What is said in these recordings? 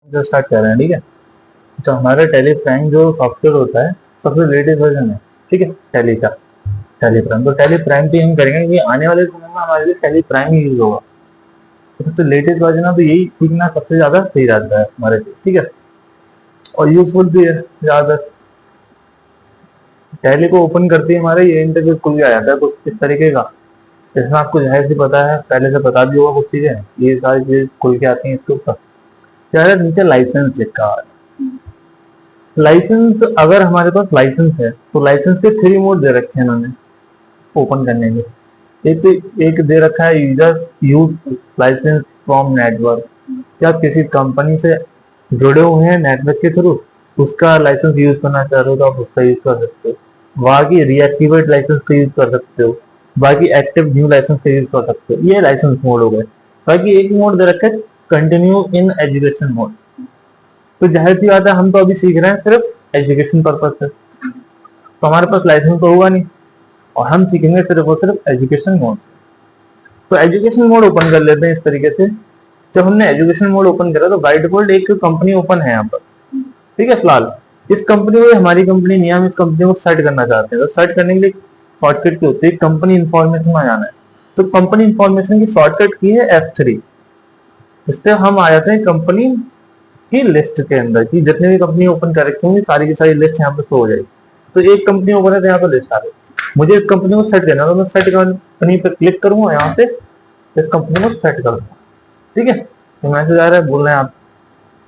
जो स्टार्ट कर रहे हैं, ठीक है। तो हमारा टैली प्राइम जो सॉफ्टवेयर होता है सबसे लेटेस्ट वर्जन है, ठीक है, टैली का, टैली प्राइम। तो टैली प्राइम पे हम करेंगे कि आने वाले समय में हमारे लिए टैली प्राइम ही यूज होगा। तो सबसे लेटेस्ट वर्जन है, तो यही सीखना सबसे ज्यादा सही रहता है हमारे लिए, ठीक है, और यूजफुल भी है ज्यादा। टैली को ओपन करते ही हमारा ये इंटरव्यू खुल के आ जाता है कुछ इस तरीके का, इसमें आपको जाहिर सी पता है, पहले से बता दी होगा कुछ चीजें, ये सारी चीजें खुल के आती हैं इसके ऊपर। क्या है, नीचे लाइसेंस लिखा है। लाइसेंस, अगर हमारे पास लाइसेंस है तो लाइसेंस के 3 मोड दे रखे हैं इन्होंने ओपन करने के। एक तो एक दे रखा है user use license from network, या किसी कंपनी से जुड़े हुए हैं नेटवर्क के थ्रू, उसका लाइसेंस यूज करना चाह रहे हो तो आप उसका यूज कर सकते हो। बाकी रीएक्टिवेट लाइसेंस का यूज कर सकते हो, बाकी एक्टिव न्यू लाइसेंस का यूज कर सकते हो। ये लाइसेंस मोड हो गए। बाकी एक मोड दे रखा है कंटिन्यू इन एजुकेशन मोड। तो जाहिर सी बात है, हम तो अभी सीख रहे हैं सिर्फ एजुकेशन पर्पज से, तो हमारे पास लाइसेंस तो होगा नहीं, और हम सीखेंगे सिर्फ और सिर्फ एजुकेशन मोड। तो एजुकेशन मोड ओपन कर लेते हैं इस तरीके से। जब हमने एजुकेशन मोड ओपन करा तो बाय डिफॉल्ट एक कंपनी ओपन है यहाँ पर, ठीक है। फिलहाल इस कंपनी को, हमारी कंपनी नहीं, हम इस कंपनी को सर्च करना चाहते हैं। तो सर्च करने के लिए शॉर्टकट की होती है, कंपनी इंफॉर्मेशन में जाना है। तो कंपनी इंफॉर्मेशन की शॉर्टकट की है F3। इससे हम आ जाते हैं कंपनी की लिस्ट के अंदर, की जितने भी कंपनी ओपन कर रखी होंगी सारी की सारी लिस्ट यहाँ पे शो हो जाएगी। तो एक कंपनी ओपन है तो यहाँ पे लिस्ट आ रही है। मुझे इस कंपनी को सेट करना है, तो मैं सेट कंपनी पे क्लिक करूंगा, यहाँ से इस कंपनी को सेट कर दूंगा, ठीक है। तो मैसेज आ रहा है, बोल रहे हैं आप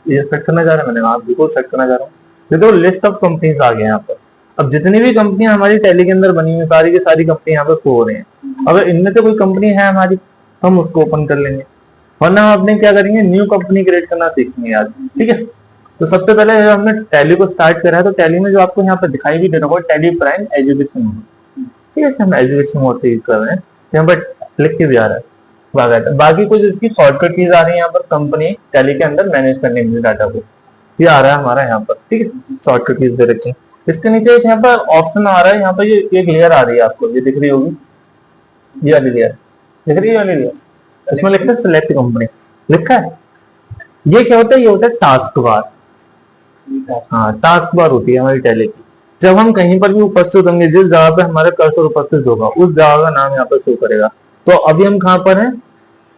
ये सेट करना चाह रहे हैं, मैंने कहा बिल्कुल सेट करना चाह रहा हूँ। देखो लिस्ट ऑफ कंपनीज आ गए यहाँ पर। अब जितनी भी कंपनियां हमारी टैली के अंदर बनी हुई सारी की सारी कंपनी यहाँ पर शो हो रही है। अगर इनमें से कोई कंपनी है हमारी, हम उसको ओपन कर लेंगे, वरना हम अपने क्या करेंगे, न्यू कंपनी क्रिएट करना सीखेंगे आज, ठीक है। तो सबसे पहले हमने टैली को स्टार्ट करा है, तो टैली में जो आपको यहाँ पर दिखाई भी दे रहा होगा टैली प्राइम एजुकेशन मोड, ठीक है, हम एजुकेशन मोड से यूज कर रहे हैं। यहाँ पर लिख के भी आ रहा है बाकी कुछ इसकी शॉर्टकट कीज आ रही है यहाँ पर कंपनी टैली के अंदर मैनेज करने के लिए डाटा को, ये आ रहा है हमारा यहाँ पर, ठीक है, शॉर्टकट कीज दे रखे हैं। इसके नीचे एक यहाँ पर ऑप्शन आ रहा है, यहाँ पर ये एक लेयर आ रही है आपको, ये दिख रही होगी, ये वाली लेयर दिख रही है, वाली लेयर, इसमें लिखा है सिलेक्ट कंपनी लिखा है। ये क्या होता है, ये होता है टास्क बार। हाँ, टास्क बार होती है हमारी टैली की। जब हम कहीं पर भी उपस्थित होंगे, जिस जगह पे हमारा कर्सर उपस्थित होगा उस जगह का नाम यहाँ पर शो करेगा। तो अभी हम कहाँ पर हैं,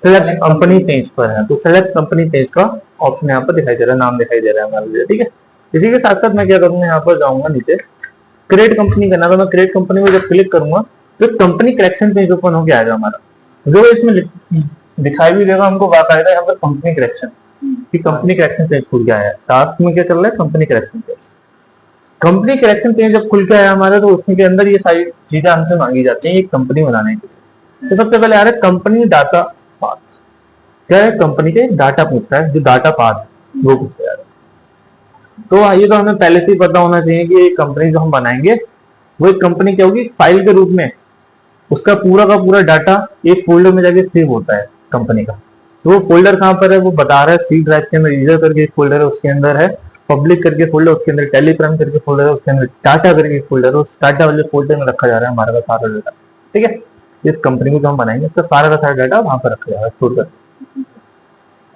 सिलेक्ट कंपनी पेज पर है। तो सिलेक्ट कंपनी पेज का ऑप्शन यहाँ पर दिखाई दे रहा है, नाम दिखाई दे रहा है हमारे लिए, ठीक है। इसी के साथ साथ मैं क्या करूंगा, यहाँ पर जाऊंगा नीचे क्रिएट कंपनी का नाम, तो मैं क्रिएट कंपनी में जब क्लिक करूंगा तो कंपनी करेक्शन पेज ओपन होकर आएगा हमारा, जो इसमें दिखाई भी देगा हमको बाकायदा यहाँ पर कंपनी करेक्शन की, कंपनी करेक्शन पेज खुल गया है। टास्क में क्या चल रहा है, company correction page. Company correction page जब खुल के आया हमारा, तो उसमें के अंदर ये सारी चीजें हमसे मांगी जाती हैं एक कंपनी बनाने के लिए। तो सबसे पहले आ रहा है कंपनी डाटा पाथ। क्या है, कंपनी के डाटा पूछता है, जो डाटा पाथ वो पूछता है। तो ये तो हमें पहले से ही पता होना चाहिए कि एक कंपनी जो हम बनाएंगे वो एक कंपनी क्या होगी, फाइल के रूप में उसका पूरा का पूरा डाटा एक फोल्डर में जाके सेव होता है कंपनी का। तो वो फोल्डर कहाँ पर है, वो बता रहा है, सी ड्राइव के अंदर यूजर करके एक फोल्डर है, उसके अंदर है पब्लिक करके फोल्डर, उसके अंदर टेलीग्राम करके फोल्डर है, उसके अंदर डाटा करके फोल्डर है। उस डाटा वाले फोल्डर में रखा जा रहा है हमारा सारा डाटा, ठीक है। इस कंपनी को जो हम बनाएंगे उसका सारा का सारा डाटा वहां पर रखा जा रहा है स्टोर कर।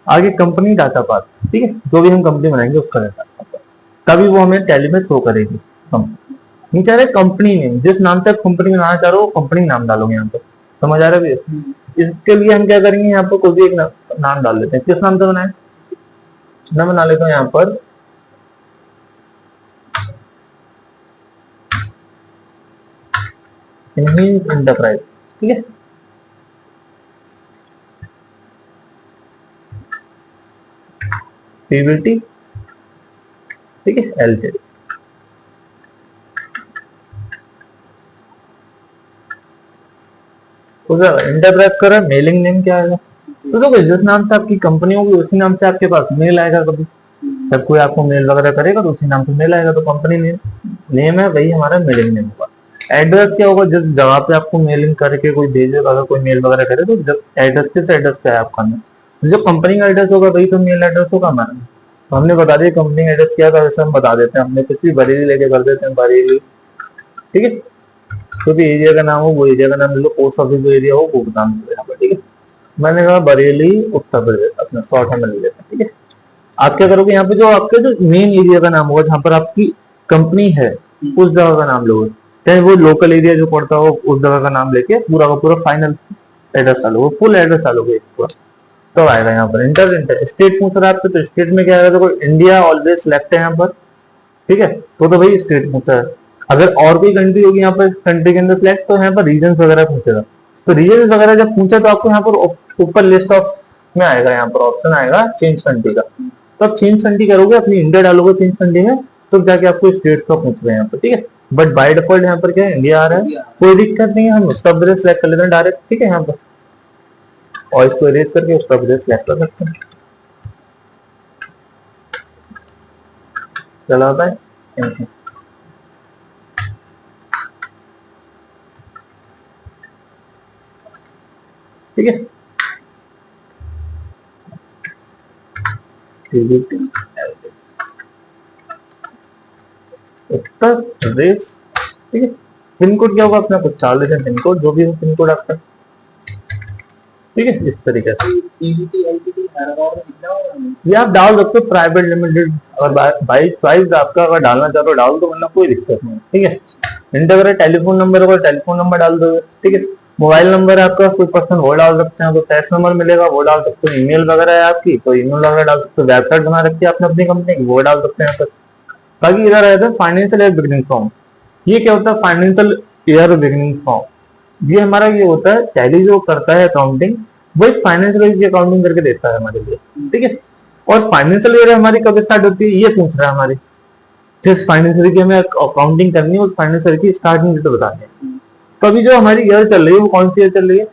आगे कंपनी डाटा पाथ, ठीक है, जो भी हम कंपनी बनाएंगे उसका डाटा तभी वो हमें टैली में शो करेगी। नीचे आ रहा है कंपनी नेम, जिस नाम से आप कंपनी बनाना चाह रहे हो कंपनी नाम डालोगे यहाँ पे, समझ आ रहा है भैया। इसके लिए हम क्या करेंगे, यहाँ पर कोई भी एक नाम डाल देते हैं। किस नाम से बनाए, मैं बना लेता हूँ यहाँ पर एंटरप्राइज, ठीक है। पीवीटी, ठीक है, एलटीडी। एंटरप्राइज कर रहा है, मेलिंग नेम क्या आएगा, तो देखो जिस नाम से आपकी कंपनी होगी उसी नाम से आपके पास मेल आएगा। कभी जब कोई आपको मेल वगैरह करेगा तो उसी नाम से मेल आएगा। तो कंपनी नेम नेम है, वही हमारा मेलिंग नेम होगा। एड्रेस क्या होगा, जिस जगह पे आपको मेलिंग करके कोई भेजेगा, अगर कोई मेल वगैरह करे तो एड्रेस किस एड्रेस पे है आपका नाम, जो कंपनी का एड्रेस होगा वही तो मेल एड्रेस होगा हमारा। तो हमने बता दिया कंपनी का एड्रेस क्या था, वैसे हम बता देते हैं, हमने कुछ भी बरेली लेके कर देते हैं, बरेली, ठीक है। तो भी एरिया का नाम हो वो एरिया का नाम ले लो, पोस्ट ऑफिस जो एरिया हो वो नाम ले लो यहाँ पर, ठीक है। मैंने कहा बरेली उत्तर प्रदेश, अपना शॉर्ट में ले लेते हैं, ठीक है। आप क्या करोगे, यहाँ पे जो आपके जो मेन एरिया का नाम होगा जहाँ पर आपकी कंपनी है उस जगह का नाम लोगे, चाहे वो लोकल एरिया जो पड़ता हो उस जगह का नाम लेके पूरा का पूरा फाइनल एड्रेस डालोगे, फुल एड्रेस डालोगे पूरा, तो आएगा यहाँ पर इंटर। इंटर स्टेट पूछ रहा है आपसे, तो स्टेट में क्या आएगा, देखो इंडिया ऑलवेज सिलेक्ट है यहाँ पर, ठीक है, तो भाई स्टेट पूछा है। अगर और कोई कंट्री होगी यहाँ पर कंट्री के अंदर सिलेक्ट, तो यहाँ पर रीजन वगैरह पूछेगा, तो रीजन वगैरह जब पूछा तो आपको यहाँ पर ऊपर लिस्ट ऑफ में आएगा, यहाँ पर ऑप्शन आएगा चेंज कंट्री का, तो आप चेंज कंट्री करोगे, अपनी इंडिया डालोगे चेंज कंट्री में, तो जाके आपको स्टेट का पूछ रहे हैं यहाँ पर, ठीक है। बट बाय डिफॉल्ट यहाँ पर क्या है, इंडिया आ रहा है, कोई दिक्कत नहीं है, हम उसका ब्रेस सिलेक्ट कर लेते हैं डायरेक्ट, ठीक है यहाँ पर, और इसको इरेज करके उसका ब्रेस सिलेक्ट कर सकते हैं, चला होता है। ठीक है, उत्तर प्रदेश, ठीक है। पिन कोड क्या होगा अपना, कुछ 4 लेते हैं पिन कोड, जो भी हो पिन कोड आपका, ठीक है, इस तरीके से ये आप डाल सकते हो, प्राइवेट लिमिटेड, और बाई चॉइस आपका अगर डालना चाहते हो डाल दो, वरना कोई दिक्कत नहीं, ठीक है। इंटर करें, टेलीफोन नंबर होगा टेलीफोन नंबर डाल दोगे, ठीक है। मोबाइल नंबर आपका कोई पर्सन वो डाल सकते हैं, तो टैक्स नंबर मिलेगा वो डाल सकते हो, ईमेल वगैरह है आपकी तो ईमेल वगैरह डाल सकते हो, वेबसाइट बना रखी है आपने अपनी कंपनी की वो डाल सकते हैं यहाँ पर। बाकी इधर रहता है फाइनेंशियल ईयर बिगिनिंग फॉर्म, ये क्या होता है, फाइनेंशियल ईयर बिगिनिंग फॉर्म, ये हमारा ये होता है, टैली जो करता है अकाउंटिंग, वो एक फाइनेंशियल ईयर की अकाउंटिंग करके देता है हमारे लिए, ठीक है। और फाइनेंशियल ईयर हमारी कब स्टार्ट होती है, ये पूछ रहा है हमारी, जिस फाइनेंशियल की हमें अकाउंटिंग करनी है उस फाइनेंशियल की स्टार्टिंग डेट बता दें। तो अभी जो हमारी ईयर चल रही है वो कौन सी ईयर चल रही है,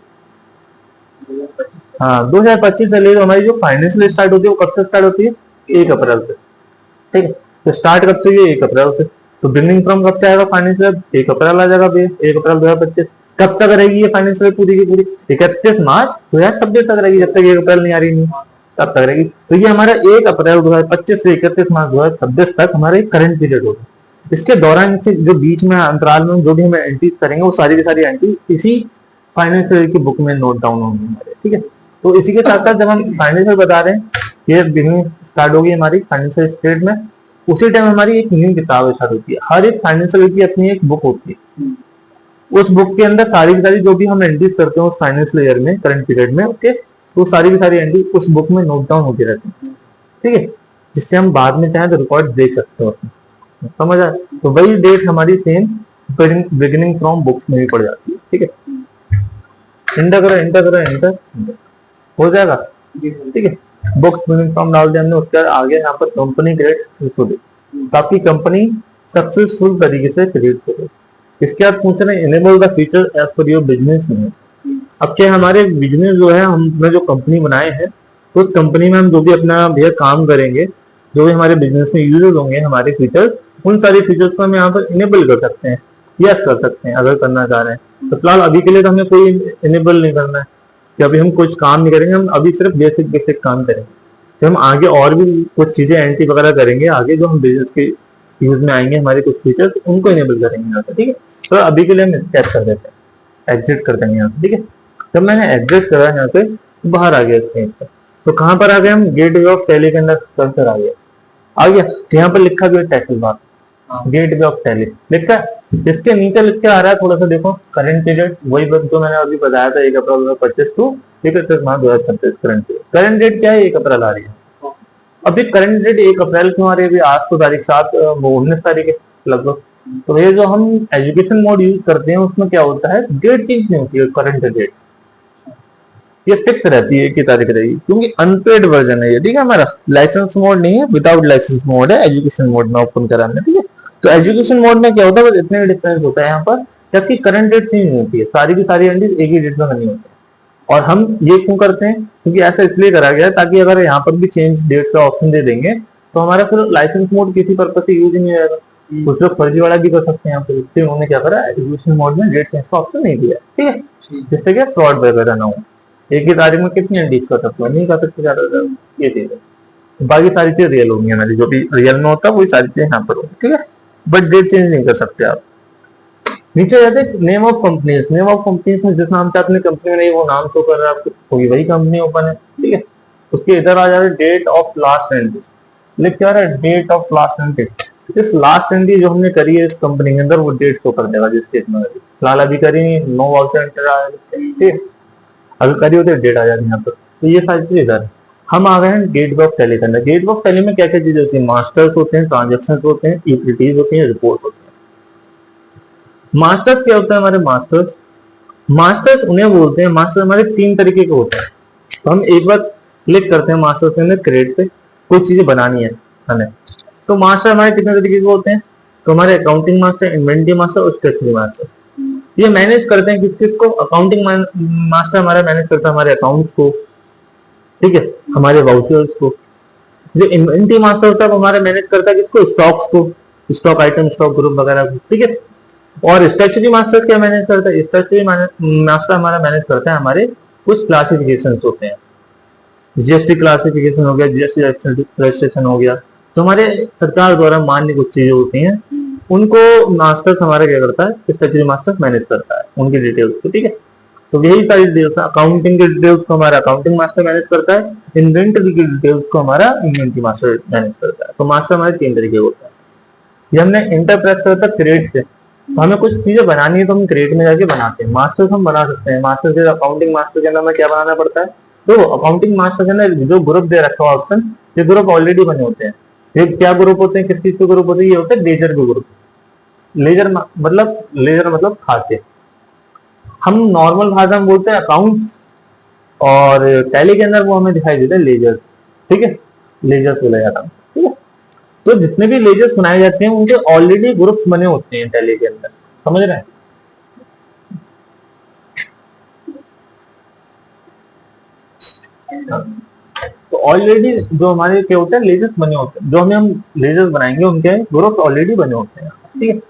हाँ 2025 चल रही है, तो हमारी जो फाइनेंशियल स्टार्ट होती है वो कब से स्टार्ट होती है, 1 अप्रैल से, ठीक है। तो स्टार्ट कब से, 1 अप्रैल से, तो बिगिनिंग फ्रॉम कब से आएगा फाइनेंशियल, 1 अप्रैल आ जाएगा, 1 अप्रैल 2025। कब तक रहेगी ये फाइनेंशियल पूरी की पूरी, 31 मार्च 2026 तक रहेगी, जब तक 1 अप्रैल नहीं आ रही, नहीं तब तक रहेगी। तो ये हमारा 1 अप्रैल 2025 से 31 मार्च 2026 तक हमारे करंट पीरियड होगा। इसके दौरान जो बीच में अंतराल में जो भी हम एंट्री करेंगे वो सारी की सारी एंट्री इसी फाइनेंशियल की बुक में नोट डाउन होंगी हमारे, ठीक है। तो इसी के साथ साथ जब हम फाइनेंशियल बता रहे हैं, ये बिगिनिंग स्टार्ट होगी हमारी फाइनेंशियल स्टेट में, उसी टाइम हमारी एक न्यू किताब स्टार्ट होती है। हर एक फाइनेंशियल की अपनी एक बुक होती है, उस बुक के अंदर सारी की सारी जो भी हम एंट्रीज करते हैं उस फाइनेंशियल ईयर में करंट पीरियड में, उसके तो सारी की सारी एंट्री उस बुक में नोट डाउन होती रहती है, ठीक है, जिससे हम बाद में चाहें तो रिकॉर्ड देख सकते हो, समझ आए। तो वही डेट हमारी सेम बिगिनिंग फ्रॉम बुक्स में ही पड़ जाती है, ठीक है। इंटर करो, इंटर करो, इंटर हो जाएगा, ठीक है। बुक्स बिगिनिंग फ्रॉम डाल दिया हमने, उसके बाद आगे यहाँ पर कंपनी क्रेडिट, आपकी कंपनी सक्सेसफुल तरीके से क्रिएट करो। इसके बाद पूछ रहे हैं enable the feature as per your business unit. अब क्या हमारे बिजनेस जो है, हमने जो कंपनी बनाए हैं तो उस कंपनी में हम जो भी अपना भैया काम करेंगे, जो भी हमारे बिजनेस में यूज होंगे हमारे फीचर्स, उन सारे फीचर्स को हम यहाँ पर इनेबल कर सकते हैं, यस कर सकते हैं अगर करना चाह रहे हैं। तो फिलहाल अभी के लिए तो हमें कोई इनेबल नहीं करना है कि अभी हम कुछ काम नहीं करेंगे, हम अभी सिर्फ बेसिक बेसिक काम करेंगे। तो हम आगे और भी कुछ चीजें एंट्री वगैरह करेंगे, आगे जो हम बिजनेस के यूज में आएंगे हमारे कुछ फीचर्स, उनको इनेबल करेंगे यहाँ पर, ठीक है। तो अभी के लिए हम स्केप कर देते हैं, एग्जिट कर देंगे यहाँ से, ठीक है। जब मैंने एग्जिट करा यहाँ से बाहर आ गया स्क्रीन पर, तो कहाँ पर आ गए हम, गेटवे ऑफ टैली के अंदर कर्सर आ गया। तो यहाँ पर लिखा गया tax bar, gateway of tally लिखा है, इसके नीचे लिख के आ रहा है, थोड़ा सा देखो करंट पीरियड, वही जो मैंने अभी बताया था 1 April 2025 to 31 March 2026 current period. Current date क्या है, 1 अप्रैल आ रही है। अभी करंट डेट 1 अप्रैल क्यों आ रही है, अभी आज तो तारीख 19 तारीख है लगभग। तो ये जो हम एजुकेशन मोड यूज करते हैं उसमें क्या होता है, डेट चेंज नहीं होती है, करंट डेट ये फिक्स रहती है, 1 तारीख रहेगी, क्योंकि अनपेड वर्जन है ये, ठीक है। हमारा लाइसेंस मोड नहीं है, विदाउट लाइसेंस मोड है, एजुकेशन मोड में ओपन कराना, ठीक है। तो एजुकेशन मोड में क्या होता है, बस इतने डिफरेंस होता है यहाँ पर, जबकि करंट डेट चेंज नहीं होती है, सारी की सारी एंट्रीज एक ही डेट में करनी होती है। और हम ये क्यों करते हैं, क्योंकि ऐसा इसलिए करा गया है ताकि अगर यहाँ पर भी चेंज डेट का ऑप्शन दे देंगे तो हमारा फिर लाइसेंस मोड किसी पर्पज से यूज ही नहीं आएगा, कुछ लोग फर्जीवाड़ा भी कर सकते हैं यहाँ पर। इसलिए उन्होंने क्या करा, एजुकेशन मोड में डेट चेंज का ऑप्शन नहीं दिया, ठीक है, जिससे कि फ्रॉड वगैरह ना हो। एक ही तारीख में कितनी एंट्रीज कर सकते हो, नहीं कर सकते ज्यादा, ये चीज है। बाकी सारी चीज रियल होंगी हमारी, जो भी रियल में होता है वही सारी चीजें यहाँ पर होगी, ठीक है। बट डेट चेंज नहीं कर सकते आप। नीचे जाते name of companies, name of companies में जिस नाम से आपने कंपनी बनाई वो नाम शो कर रहा है आपको, कोई वही कंपनी ओपन है, ठीक है। उसके इधर आ जाए डेट ऑफ लास्ट एंट्री, लिख क्या रहा है, डेट ऑफ लास्ट एंट्री। इस लास्ट एंट्री जो हमने करी है इस कंपनी के अंदर वो डेट शो कर देगा जिस डेट में करी। फिलहाल अभी करी नो वाउचर एंटर आ रही है, अगर करी होती डेट आ जाती यहाँ पर। तो ये सारी चीज इधर हम आ गए हैं गेटवे ऑफ टैली के अंदर। गेटवे ऑफ टैली में क्या क्या चीजें होती है, मास्टर्स होते हैं, ट्रांजेक्शन होते हैं, इक्विटीज होती है, रिपोर्ट होती है। मास्टर्स क्या होता है हमारे, मास्टर्स उन्हें बोलते हैं, मास्टर हमारे 3 तरीके के होते हैं। तो हम एक बार क्लिक करते हैं मास्टर्स के अंदर क्रिएट पे, कुछ चीजें बनानी है हमें। तो मास्टर हमारे कितने तरीके के होते हैं, तो हमारे अकाउंटिंग मास्टर, इन्वेंटरी मास्टर और स्ट्रक्चरल मास्टर। ये मैनेज करते हैं किस किस को, अकाउंटिंग मास्टर हमारा मैनेज करता है हमारे अकाउंट्स को, ठीक है, हमारे वाउचर्स को। जो इन्वेंटरी मास्टर होता है वो हमारा मैनेज करता है किसको, स्टॉक्स को, स्टॉक आइटम, स्टॉक ग्रुप वगैरह को, ठीक है। और स्ट्रक्चरल मास्टर क्या मैनेज करता है, स्ट्रक्चरल मास्टर हमारा मैनेज करता है हमारे कुछ क्लासिफिकेशन होते हैं, जीएसटी क्लासिफिकेशन हो गया, जीएसटी रजिस्ट्रेशन हो गया। तो हमारे सरकार द्वारा मान्य कुछ चीजें होती हैं उनको मास्टर्स हमारा क्या करता है, स्ट्रक्चरल मास्टर्स मैनेज करता है उनकी डिटेल्स को, ठीक है। तो यही सारी डिटेल्स, अकाउंटिंग की डिटेल्स को हमारा अकाउंटिंग मास्टर मैनेज करता है, इन्वेंटरी की डिटेल्स को हमारा इन्वेंटरी मास्टर मैनेज करता है। तो मास्टर हमारे 3 तरीके होता है। ये हमने इंटरप्रेस करता है क्रिएट से, तो हमें कुछ चीजें बनानी है तो हम क्रिएट में जाके बनाते हैं। मास्टर्स हम बना सकते हैं, मास्टर के अकाउंटिंग मास्टर के अंदर हमें क्या बनाना पड़ता है, तो अकाउंटिंग मास्टर के अंदर जो ग्रुप दे रखा हुआ ऑप्शन, ये ग्रुप ऑलरेडी बने होते हैं। ये क्या ग्रुप होते हैं, किस चीज के ग्रुप होते हैं, ये होते हैं लेजर के ग्रुप। लेजर मतलब खाते। हम नॉर्मल भाषा में बोलते हैं अकाउंट, और टैली के अंदर वो हमें दिखाई देता है लेजर, ठीक है, लेजर्स बोला जाता है, ठीक है। तो जितने भी लेजर्स बनाए जाते हैं उनके ऑलरेडी ग्रुप्स बने होते हैं टैली के अंदर, समझ रहे हैं। तो ऑलरेडी जो हमारे क्या होते हैं, लेजर्स बने होते हैं, जो हम लेजर्स बनाएंगे उनके ग्रुप्स ऑलरेडी बने होते हैं, ठीक है।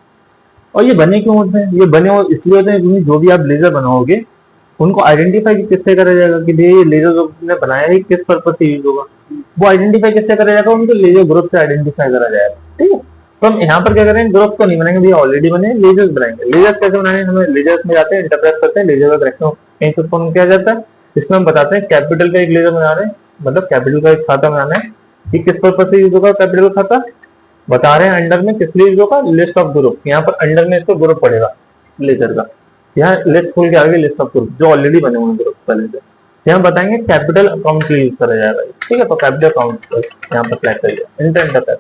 और ये बने क्यों होते हैं, ये बने इसलिए होते हैं क्योंकि जो भी आप लेजर बनाओगे उनको आइडेंटिफाई किससे करा जाएगा कि ये लेजर जो आपने बनाया है किस पर्पज से यूज होगा, वो आइडेंटिफाई किससे करा जाएगा, उनको लेजर ग्रुप से आइडेंटिफाई करा जाएगा, ठीक है। तो हम यहाँ पर क्या करेंगे, ग्रुप को नहीं बनाएंगे, भैया ऑलरेडी बने लेजर्स बनाएंगे। लेजर्स कैसे बनाएंगे, हमें लेजर्स में जाते हैं, इंटरप्रेस करते हैं, लेजर का करेक्शन क्या जाता है, इसमें हम बताते हैं कैपिटल का एक लेजर बना रहे हैं, मतलब कैपिटल का एक खाता बनाना है कि किस पर्पज से यूज होगा कैपिटल खाता, बता रहे हैं अंडर में किस लिए यूज होगा, लिस्ट ऑफ ग्रुप। यहाँ पर अंडर में इसको ग्रुप पड़ेगा लेजर का, यहाँ लिस्ट खोल के आगे लिस्ट ऑफ ग्रुप जो ऑलरेडी बने हुए ग्रुप पहले से। यहाँ बताएंगे कैपिटल अकाउंट के लिए यूज करा जाएगा, ठीक है। तो कैपिटल अकाउंट यहाँ पर सिलेक्ट करिए, इंटर करा।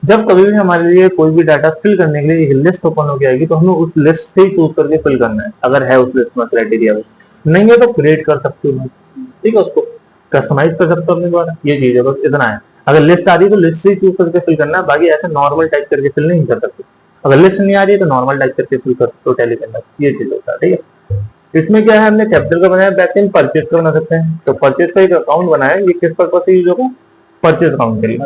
जब कभी भी हमारे लिए कोई भी डाटा फिल करने के लिए एक लिस्ट ओपन होकर आएगी तो हमें उस लिस्ट से ही चूज करके फिल करना है, अगर है उस लिस्ट में क्राइटेरिया में, नहीं है तो क्रिएट कर सकते हो, ठीक है, उसको कस्टमाइज कर सकते हो अपने द्वारा। ये चीज है, बस इतना है। अगर लिस्ट आ रही है तो लिस्ट से ही चूज करके फिल करना है, बाकी ऐसे नॉर्मल टाइप करके फिल नहीं कर सकते। अगर लिस्ट नहीं आ रही है तो नॉर्मल टाइप करके फिल कर सकते हो टैली के अंदर, ये चीज होता है, ठीक है। इसमें क्या है, हमने कैपिटल का बनाया, बैक परचेज का बना सकते हैं। तो परचेज का एक अकाउंट बनाया, ये किस पर्पज से यूज होगा, परचेज अकाउंट के लिए,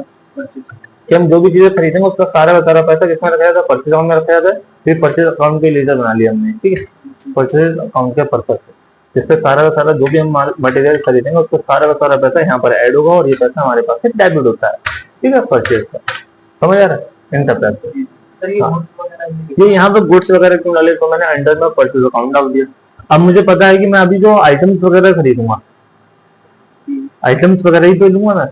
कि हम जो भी चीजें खरीदेंगे उसका सारा का सारा पैसा किसमें रखा जाता है, परचेज अकाउंट में रखा जाता है। फिर परचेज अकाउंट के लेजर बना लिया हमने, ठीक है, परचेज अकाउंट के पर्पज से, जिससे सारा का सारा जो भी हम मटेरियल खरीदेंगे उसका सारा का सारा पैसा यहाँ पर ऐड होगा और ये पैसा हमारे पास से डेबिट होता है, ठीक है, परचेज का। समझ आ रहा है इंटरप्रेस। ये यहाँ पे गुड्स वगैरह क्यों डाले, तो मैंने अंडर में परचेज अकाउंट डाल दिया। अब मुझे पता है कि मैं अभी जो आइटम्स वगैरह खरीदूंगा, आइटम्स वगैरह ही तो लूंगा मैं,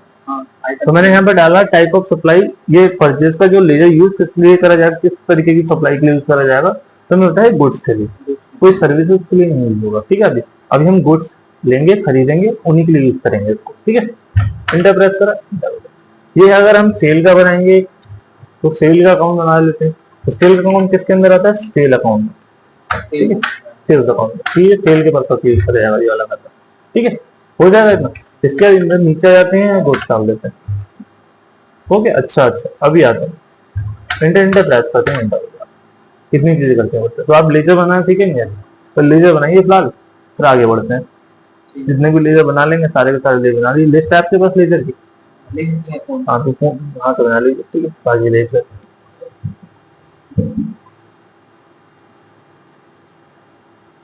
तो मैंने यहाँ पे डाला टाइप ऑफ सप्लाई, ये परचेज का जो लेजर यूज किस लिए करा जाएगा, किस तरीके की सप्लाई के लिए यूज करा जाएगा, तो मैं होता है गुड्स के लिए, कोई सर्विसेज के लिए नहीं यूज होगा, ठीक है। अभी हम गुड्स लेंगे खरीदेंगे उन्हीं के लिए यूज करेंगे इसको, ठीक है। इंटरप्रेस करा। ये अगर हम सेल का बनाएंगे तो सेल का अकाउंट बना लेते हैं। तो सेल का अकाउंट किसके अंदर आता है, सेल अकाउंट, ठीक है, सेल्स अकाउंट, ठीक है, सेल के पर्पज से यूज करा जाएगा ये वाला खाता, ठीक है, हो जाएगा इतना। इसके अंदर नीचे जाते हैं, गुड्स डाल देते हैं, ओके। अच्छा अभी आता है इंटर प्रेस करते हैं, कितनी चीजें करते हैं बच्चे। तो आप लेजर बनाना सीखेंगे, तो लेजर बनाइए फिलहाल, फिर आगे बढ़ते हैं। जितने भी लेजर बना लेंगे सारे के सारे लेजर बना लीजिए। लिस्ट है आपके पास लेजर की, हाँ तो बना लीजिए, ठीक है, आगे लेजर